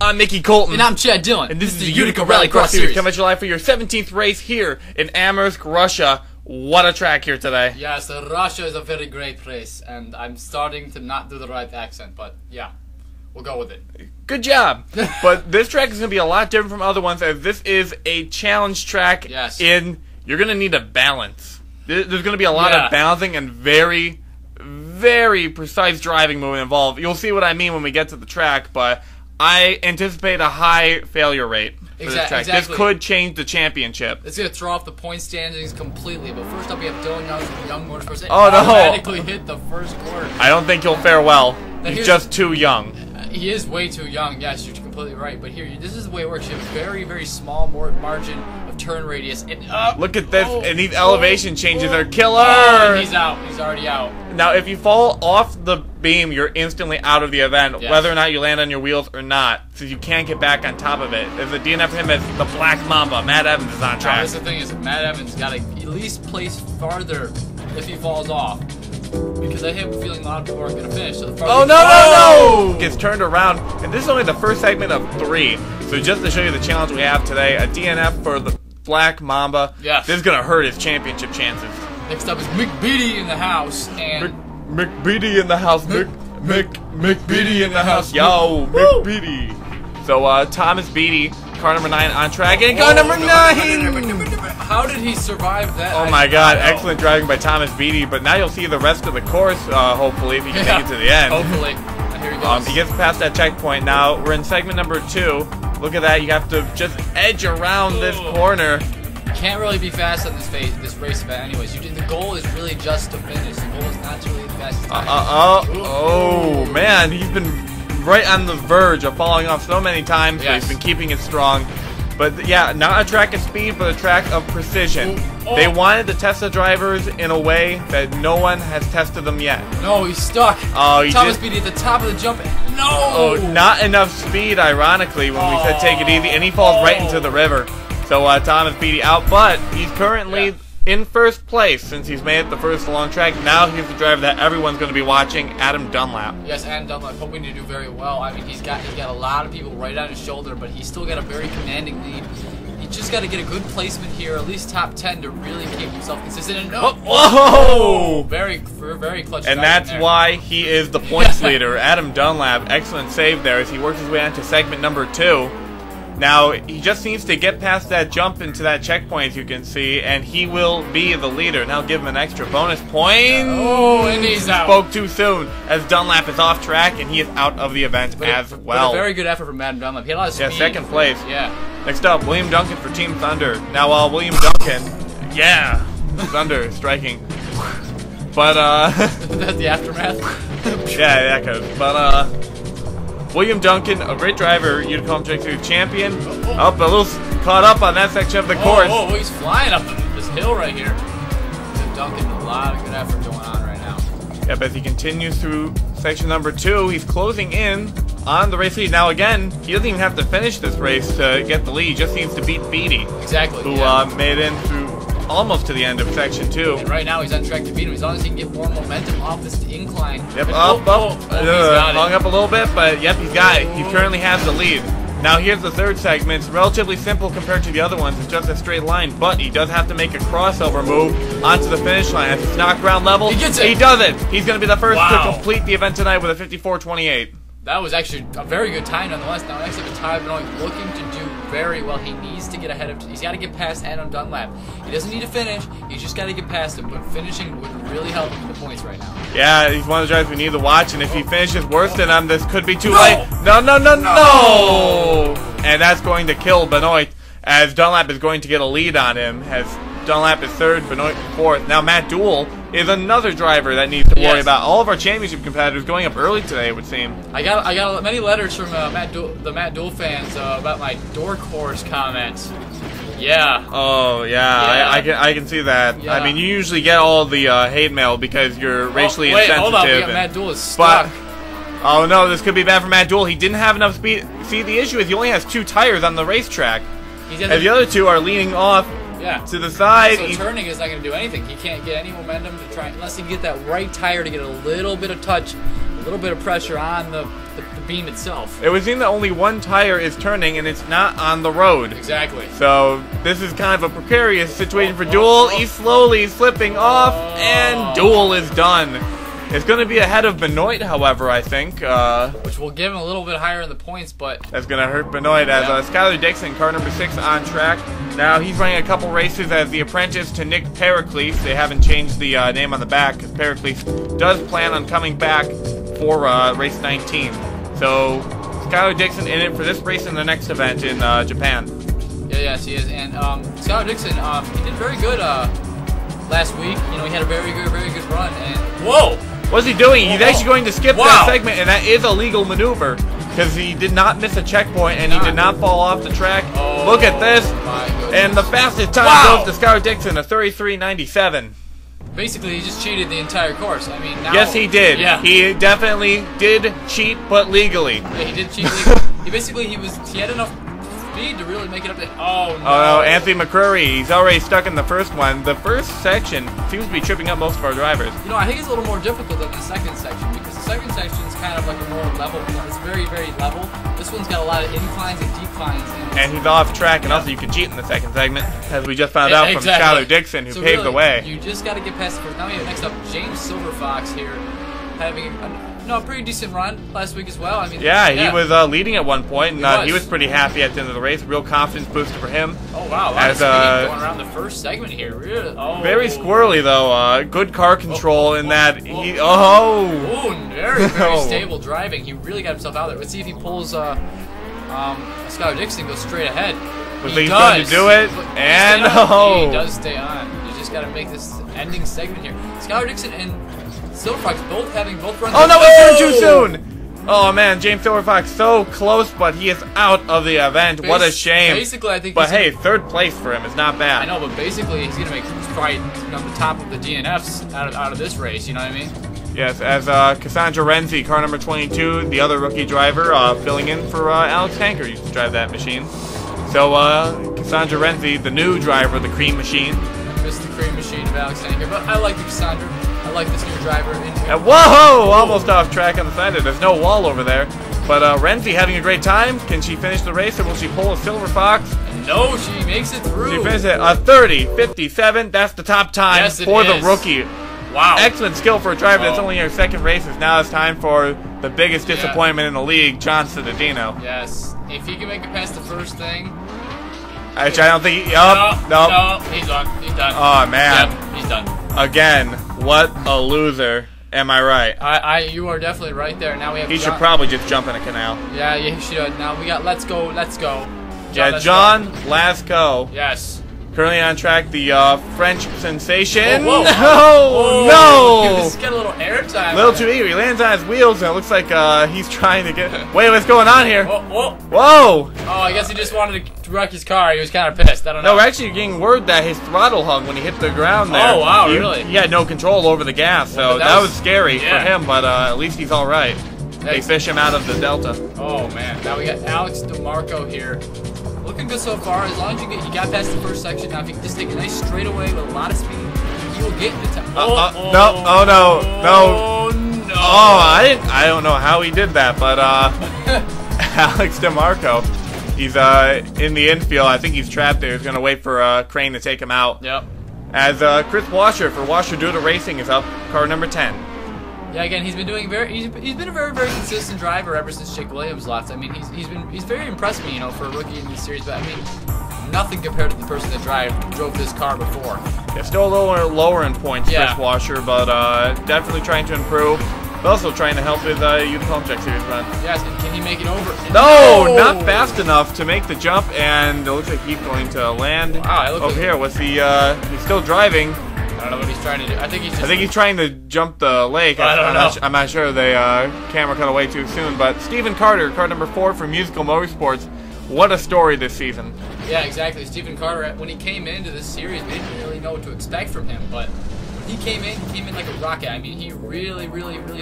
I'm Mickey Colton. And I'm Chad Dillon. And this is the Utica Rallycross series coming to life for your 17th race here in Amursk, Russia. What a track here today. Yes, Russia is a very great place, and I'm starting to not do the right accent, but yeah, we'll go with it. Good job. But this track is going to be a lot different from other ones, as this is a challenge track. Yes. You're going to need a balance. There's going to be a lot of balancing and very, very precise driving movement involved. You'll see what I mean when we get to the track, but I anticipate a high failure rate for this track. Exactly. This could change the championship. It's going to throw off the point standings completely, but first up we have Dylan Young from Young Motorsports. Oh, no. Automatically hit the first corner. I don't think he'll fare well. He's just too young. He is way too young, yes, you're completely right. But here, this is the way it works. You have a very, very small margin of turn radius. And, look at this, and these elevation changes are killer! Oh, and he's out. He's already out. Now, if you fall off the beam, you're instantly out of the event, yes, whether or not you land on your wheels or not, so you can't get back on top of it. There's a DNF for him as the Black Mamba. Matt Evans is on track. Now, that's the thing is, Matt Evans got to at least place farther if he falls off. Because I have a feeling a lot of people aren't going to finish. So no! Gets turned around, and this is only the first segment of 3. So just to show you the challenge we have today, a DNF for the Black Mamba. Yes. This is going to hurt his championship chances. Next up is Beatty in the house, and Beatty in the house. Beatty in the house. Yo, Beatty. So Thomas Beatty, car number 9 on track, and car number 9. How did he survive that? Oh my God! Excellent driving by Thomas Beatty. But now you'll see the rest of the course. Hopefully, if he can make it to the end. Hopefully. And here he goes. He gets past that checkpoint. Now we're in segment number 2. Look at that! You have to just edge around this corner. Can't really be fast on this race event, anyways. The goal is really just to finish. The goal is not to really be fast. Oh man, he's been right on the verge of falling off so many times. Yes. But he's been keeping it strong. But yeah, not a track of speed, but a track of precision. They wanted to test the drivers in a way that no one has tested them yet. No, he's stuck. Oh, Thomas Beatty at the top of the jump. No! Oh, not enough speed, ironically, when we said take it easy, and he falls right into the river. So Thomas Beatty out, but he's currently in first place since he's made it the first long track. Now he's the driver that everyone's going to be watching, Adam Dunlap. Yes, Adam Dunlap hoping to do very well. I mean, he's got a lot of people right on his shoulder, but he's still got a very commanding lead. He just got to get a good placement here, at least top 10, to really keep himself consistent. And whoa! Very clutch. And that's why he is the points leader. Adam Dunlap, excellent save there as he works his way onto segment number 2. Now, he just needs to get past that jump into that checkpoint, as you can see, and he will be the leader. Now give him an extra bonus point. Oh, and he's out. Spoke too soon, as Dunlap is off track, and he is out of the event as well. But a very good effort from Adam Dunlap. He had a lot of speed. Yeah, second place. Yeah. Next up, William Duncan for Team Thunder. Now, William Duncan, Thunder striking. But, That's the aftermath? yeah, that goes. But, William Duncan, a great driver, Utica Home Track Series champion. A little caught up on that section of the course. Oh, he's flying up this hill right here. Duncan, a lot of good effort going on right now. Yep, as he continues through section number 2, he's closing in on the race lead. Now again, he doesn't even have to finish this race to get the lead. He just needs to beat Beatty. Exactly. Who made it in through almost to the end of section 2. And right now he's on track to beat him. As long as he can get more momentum off this incline. Yep, he's got hung up a little bit, but yep, he's got it. He currently has the lead. Now here's the third segment. It's relatively simple compared to the other ones. It's just a straight line, but he does have to make a crossover move onto the finish line. If it's not ground level, he gets it. He does it. He's going to be the first to complete the event tonight with a 54.28. That was actually a very good time nonetheless. Now next up is Tyler Benoit looking to do very well. He needs to get ahead of, he's got to get past Adam Dunlap. He doesn't need to finish, he's just got to get past him, but finishing would really help him in the points right now. Yeah, he's one of the drivers we need to watch, and if he finishes worse than him, this could be too late. No! And that's going to kill Benoit, as Dunlap is going to get a lead on him, as Dunlap is 3rd, Benoit 4th. Now Matt Dool is another driver that needs to worry about. All of our championship competitors going up early today, it would seem. I got many letters from the Matt Dool fans about my dork horse comments. Yeah. Oh yeah. I can see that. Yeah. I mean, you usually get all the hate mail because you're racially insensitive. Hold on, Matt Dool is stuck. Oh no, this could be bad for Matt Dool. He didn't have enough speed. See, the issue is he only has 2 tires on the racetrack, and the other 2 are leaning off to the side. So turning is not going to do anything. He can't get any momentum to try unless he can get that right tire to get a little bit of touch, a little bit of pressure on the the beam itself. It would seem that only one tire is turning, and it's not on the road. Exactly. So this is kind of a precarious situation for Duel. He's slowly slipping off, and Duel is done. It's going to be ahead of Benoit, however, I think. Which will give him a little bit higher in the points, but... That's going to hurt Benoit as Skylar Dixon, car number 6, on track. Now he's running a couple races as the apprentice to Nick Pericles. They haven't changed the name on the back, because Pericles does plan on coming back for race 19. So Skylar Dixon in it for this race and the next event in Japan. Yes, he is. And Skylar Dixon, he did very good last week. You know, he had a very good run. And whoa! What's he doing? He's actually going to skip that segment, and that is a legal maneuver because he did not miss a checkpoint and he did not fall off the track. Look at this. And the fastest time goes to Skylar Dixon, a 33.97. Basically, he just cheated the entire course. I mean, now, yes, he did. Yeah. He definitely did cheat, but legally. Yeah, he did cheat legally. He had enough speed to really make it up there. Oh, no. Oh, no, Anthony McCrory, he's already stuck in the first one. The first section seems to be tripping up most of our drivers. You know, I think it's a little more difficult than the second section because the second section is kind of like a more level. It's very, very level. This one's got a lot of inclines and declines. And he's off track, and also you can cheat in the second segment, as we just found out from Skylar Dixon, who paved the way. You just got to get past the first. Now we have next up James Silverfox here, having a pretty decent run last week as well. I mean, yeah, he was leading at one point, and he was pretty happy at the end of the race. Real confidence booster for him. Oh wow, as going around the first segment here. Really, very squirrely though. Good car control in that he. Very stable driving. He really got himself out there. Let's see if he pulls. Skylar Dixon goes straight ahead. Was he going to do it? And he does stay on. You just got to make this ending segment here. Skylar Dixon and Silverfox both runs. Oh no, we turned too soon! Oh man, James Silverfox so close, but he is out of the event. What a shame. Basically, I think. But hey, third place for him is not bad. I know, but basically, he's gonna make probably the top of the DNFs out of this race. You know what I mean? Yes, as Cassandra Renzi, car number 22, the other rookie driver, filling in for Alex Tanker, used to drive that machine. So Cassandra Renzi, the new driver, the Cream Machine. Missed the Cream Machine of Alex Tanker, but I like the Cassandra. I like this new driver. Whoa! Almost off track on the side. There's no wall over there. But Renzi having a great time. Can she finish the race, or will she pull a Silverfox? No, she makes it through. She finishes it a 30.57. That's the top time for the rookie. Wow. Excellent skill for a driver that's only in her second race. Now it's time for the biggest disappointment in the league, John Citadino. Yes. If he can make it past the first thing. Which I don't think No, he's done. He's done. Oh, man. Yep, he's done. Again, what a loser. Am I right? You are definitely right there. Now we have He should probably just jump in a canal. Yeah, he should. Now we got Let's Go. John Lasco. Yes. Currently on track, the French sensation. Whoa. No! He just got a little airtime. A little too eager. He lands on his wheels, and it looks like he's trying to get... Wait, what's going on here? Whoa! Oh, I guess he just wanted to wreck his car. He was kind of pissed. I don't know. No, we're actually getting word that his throttle hung when he hit the ground there. Oh, wow, really? He had no control over the gas, so that was scary for him, but at least he's all right. They fish him out of the Delta. Oh, man. Now we got Alex DeMarco here. Looking good so far. As long as you got past the first section, now if you can just take a nice straightaway with a lot of speed, you will get the time. No. I don't know how he did that, but Alex DeMarco, he's in the infield. I think he's trapped there. He's gonna wait for a crane to take him out. Yep. As Chris Washer for Washer Duda Racing is up, car number 10. Yeah, again, he's been doing he's been a very consistent driver ever since Jake Williams left. I mean, he's very impressed me, for a rookie in this series. But I mean, nothing compared to the person that drove this car before. Yeah, still a little lower in points, Chris Washer, but definitely trying to improve. But also trying to help with Utica Home Check Series run. Yes, and can he make it over? No, not fast enough to make the jump, and it looks like he's going to land over here. What's he? He's still driving. I don't know what he's trying to do. I think he's trying to jump the lake. I don't know. I'm not sure. The camera cut away too soon. But Stephen Carter, car number 4 for Musical Motorsports. What a story this season. Yeah, exactly. Stephen Carter, when he came into this series, we didn't really know what to expect from him. But when he came in like a rocket. I mean, he really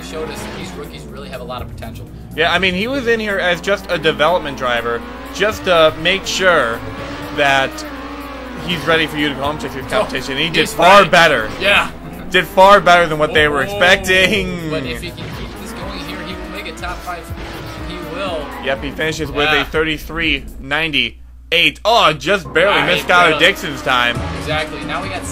showed us that these rookies really have a lot of potential. Yeah, I mean, he was in here as just a development driver, just to make sure that he's ready for Utica Home Check Series competition. He did far better. Yeah. Did far better than what they were expecting. But if he can keep this going here, he will make it top 5. he will. Yep, he finishes with a 33.98. Oh, just barely missed Skylar Dixon's time. Exactly. Now we got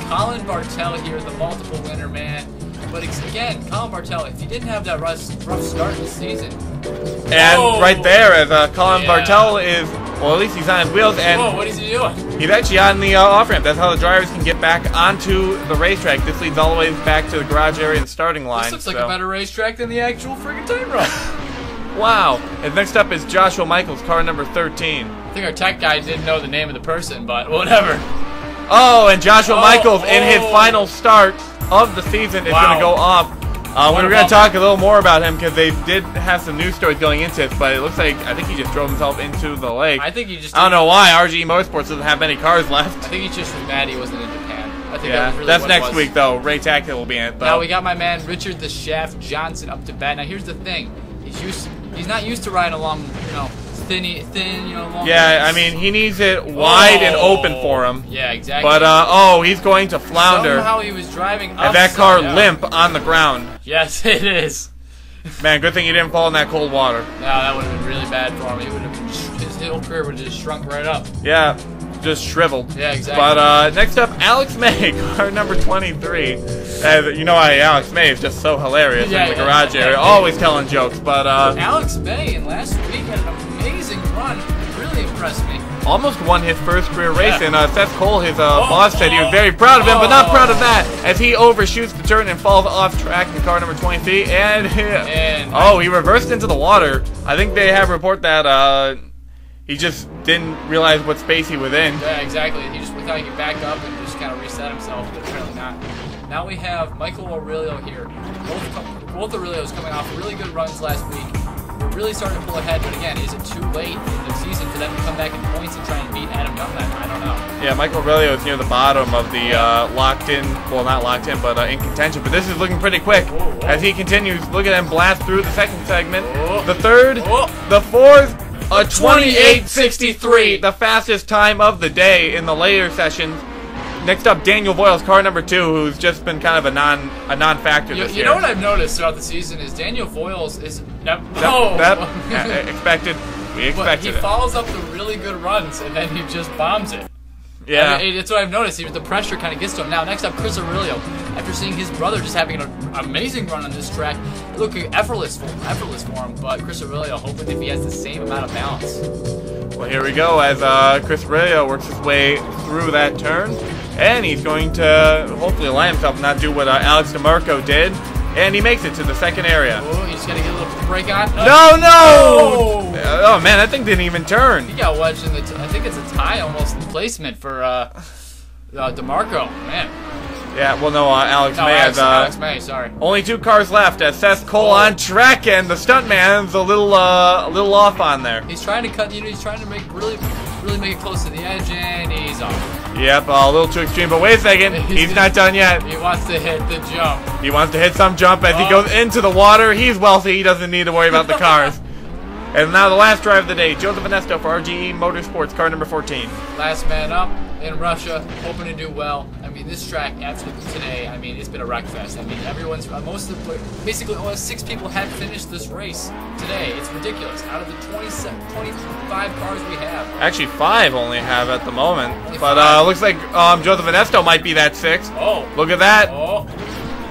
Colin Bartel here, the multiple winner man. But again, Colin Bartel, if he didn't have that rough start to the season. And right there, as Colin Bartel is, well, at least he's on his wheels. And what is he doing? He's actually on the off-ramp. That's how the drivers can get back onto the racetrack. This leads all the way back to the garage area and starting line. This looks like a better racetrack than the actual friggin' time run. Wow. And next up is Joshua Michaels, car number 13. I think our tech guy didn't know the name of the person, but whatever. Oh, and Joshua Michaels in his final start of the season is going to go off. We were going to talk a little more about him because they did have some news stories going into it, but it looks like I think he just drove himself into the lake. I think he just. I don't know why RGE Motorsports doesn't have many cars left. I think he just was mad he wasn't in Japan. I think yeah, that was really that's what next it was. week though. Ray Tactical will be in it. Though. Now we got my man Richard the Shaft Johnson up to bat. Now here's the thing: he's not used to riding along, thin, long. Yeah, I mean, he needs it wide and open for him. Yeah, exactly. But, he's going to flounder. Somehow he was driving and that car limp on the ground. Yes, it is. Man, good thing he didn't fall in that cold water. No, that would have been really bad for him. His whole career would have just shrunk right up. Yeah, just shriveled. Yeah, exactly. But, next up, Alex May, car number 23. You know why Alex May is just so hilarious in the garage area. Always telling jokes, but, Alex May, in last week, had an amazing run. Really impressed me. Almost won his first career race, and Seth Cole, his boss, said he was very proud of him, but not proud of that, as he overshoots the turn and falls off track in car number 23, and he reversed into the water. I think they have report that he just didn't realize what space he was in. Yeah, exactly. He just thought he could back up and just kind of reset himself, but apparently not. Now we have Michael Aurelio here. Both Aurelios coming off really good runs last week. We're really starting to pull ahead, but again, is it too late in the season for them to come back in points and try and beat Adam Dunlap? I don't know. Yeah, Michael Aurelio is near the bottom of the locked in, well, not locked in, but in contention. But this is looking pretty quick as he continues. Look at him blast through the second segment, the third, the fourth, a 28.63, the fastest time of the day in the later sessions. Next up, Daniel Voiles, car number 2, who's just been kind of a non-factor this year. You know what I've noticed throughout the season is Daniel Voiles is expected. We expected but he it. follows up the really good runs and then he just bombs it. Yeah, I mean, it's what I've noticed. The pressure kind of gets to him. Now, next up, Chris Aurelio. After seeing his brother just having an amazing run on this track, looking effortless for him. But Chris Aurelio hoping if he has the same amount of balance. Well, here we go as Chris Aurelio works his way through that turn. And he's going to hopefully align himself and not do what Alex DeMarco did. And he makes it to the second area. Oh, he's going to get a little brake on. No! Oh, man, that thing didn't even turn. He got wedged in the... I think it's a tie almost placement for DeMarco. Man. Yeah, well, no, Alex May has... Alex May, sorry. Only 2 cars left as Seth Cole on track, and the stuntman's a little off on there. He's trying to cut... he's trying to really make it close to the edge, and he's off. Yep, a little too extreme, but wait a second, he's not done yet. He wants to hit the jump. He wants to hit some jump as he goes into the water. He's wealthy, he doesn't need to worry about the cars. And now the last drive of the day, Joseph Ernesto for RGE Motorsports, car number 14. Last man up in Russia, hoping to do well. I mean, this track after today, I mean, it's been a wreck fest. I mean, everyone's, basically almost 6 people have finished this race today. It's ridiculous. Out of the 25 cars we have. Actually, 5 only have at the moment. But looks like Joseph Ernesto might be that 6th. Oh. Look at that. Oh.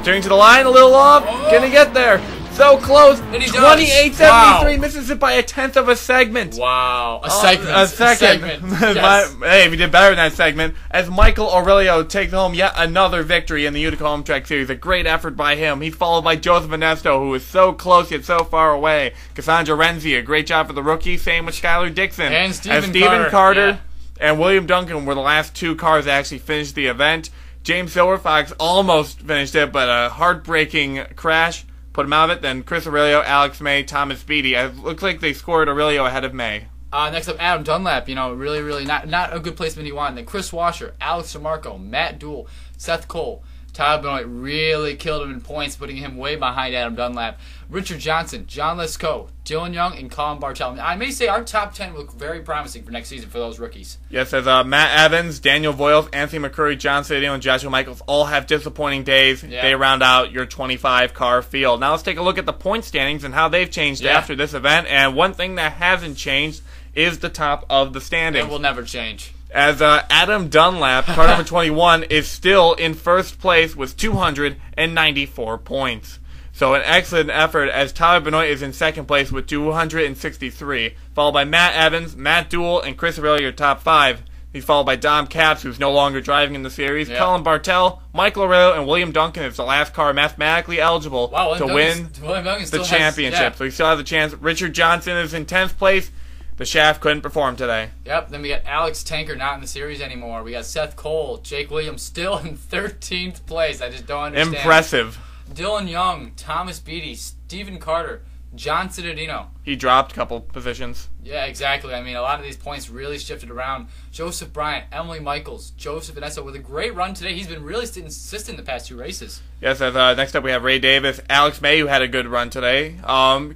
Turning to the line, a little off. Can he get there? So close. 28.73, misses it by a 1/10 of a segment. Wow. A segment. A second. Yes. Hey, if you did better in that segment. As Michael Aurelio takes home yet another victory in the Utica Home Track Series. A great effort by him. He's followed by Joseph Ernesto, who is so close yet so far away. Cassandra Renzi, a great job for the rookie. Same with Skylar Dixon. And Stephen Carter and William Duncan were the last 2 cars that actually finished the event. James Silverfox almost finished it, but a heartbreaking crash put him out of it. Then Chris Aurelio, Alex May, Thomas Beatty. It looks like they scored Aurelio ahead of May. Next up, Adam Dunlap. Really not a good placement he wanted. Then Chris Washer, Alex DeMarco, Matt Dool, Seth Cole. Tyler Benoit really killed him in points, putting him way behind Adam Dunlap. Richard Johnson, John Lesko, Dylan Young, and Colin Bartel. I may say our top 10 look very promising for next season for those rookies. Yes, as Matt Evans, Daniel Voiles, Anthony McCurry, John Cedillo, and Joshua Michaels all have disappointing days. Yeah. They round out your 25-car field. Now let's take a look at the point standings and how they've changed after this event. And one thing that hasn't changed is the top of the standings. It will never change. As Adam Dunlap, car number 21, is still in first place with 294 points. So an excellent effort as Tyler Benoit is in second place with 263, followed by Matt Evans, Matt Dool, and Chris Aurelio, your top 5. He's followed by Dom Capps, who's no longer driving in the series, Colin Bartel, Michael Aurelio, and William Duncan is the last car mathematically eligible to win the championship. So he still has a chance. Richard Johnson is in 10th place. The Shaft couldn't perform today. Yep, then we got Alex Tanker not in the series anymore. We got Seth Cole, Jake Williams still in 13th place. I just don't understand. Impressive. Dylan Young, Thomas Beatty, Stephen Carter, John Cittadino. He dropped a couple positions. Yeah, exactly. I mean, a lot of these points really shifted around. Joseph Bryant, Emily Michaels, Joseph Vanessa with a great run today. He's been really consistent in the past 2 races. Yes, as next up we have Ray Davis, Alex May, who had a good run today,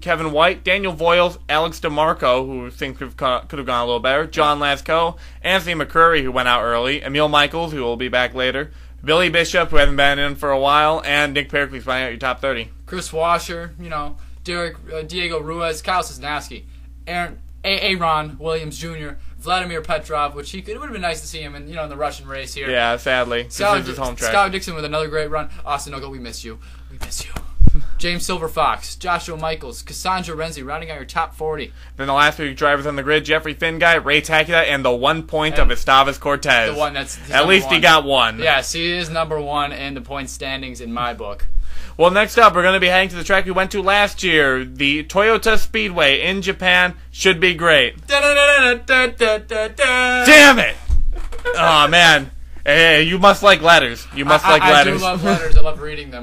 Kevin White, Daniel Voiles, Alex DeMarco, who thinks could have gone a little better, John Lasco, Anthony McCurry, who went out early, Emil Michaels, who will be back later, Billy Bishop, who hasn't been in for a while, and Nick Pericles running out your top 30. Chris Washer, Diego Ruiz, Kyle Sosnowski, Aaron Williams Jr., Vladimir Petrov, which it would have been nice to see him in the Russian race here. Yeah, sadly. This is his home track. Scott Dixon with another great run. Austin Ogle, we miss you. We miss you. James Silverfox, Joshua Michaels, Cassandra Renzi rounding out your top 40. Then the last 3 drivers on the grid, Jeffrey Finguy, Ray Takula, and the 1 point of Estavas Cortez. The one that's at least he got one. Yes, he is number 1 in the point standings in my book. Well, next up, we're going to be heading to the track we went to last year. The Toyota Speedway in Japan should be great. Damn it! Oh, man. Hey, you must like letters. You must like letters. I do love letters. I love reading them.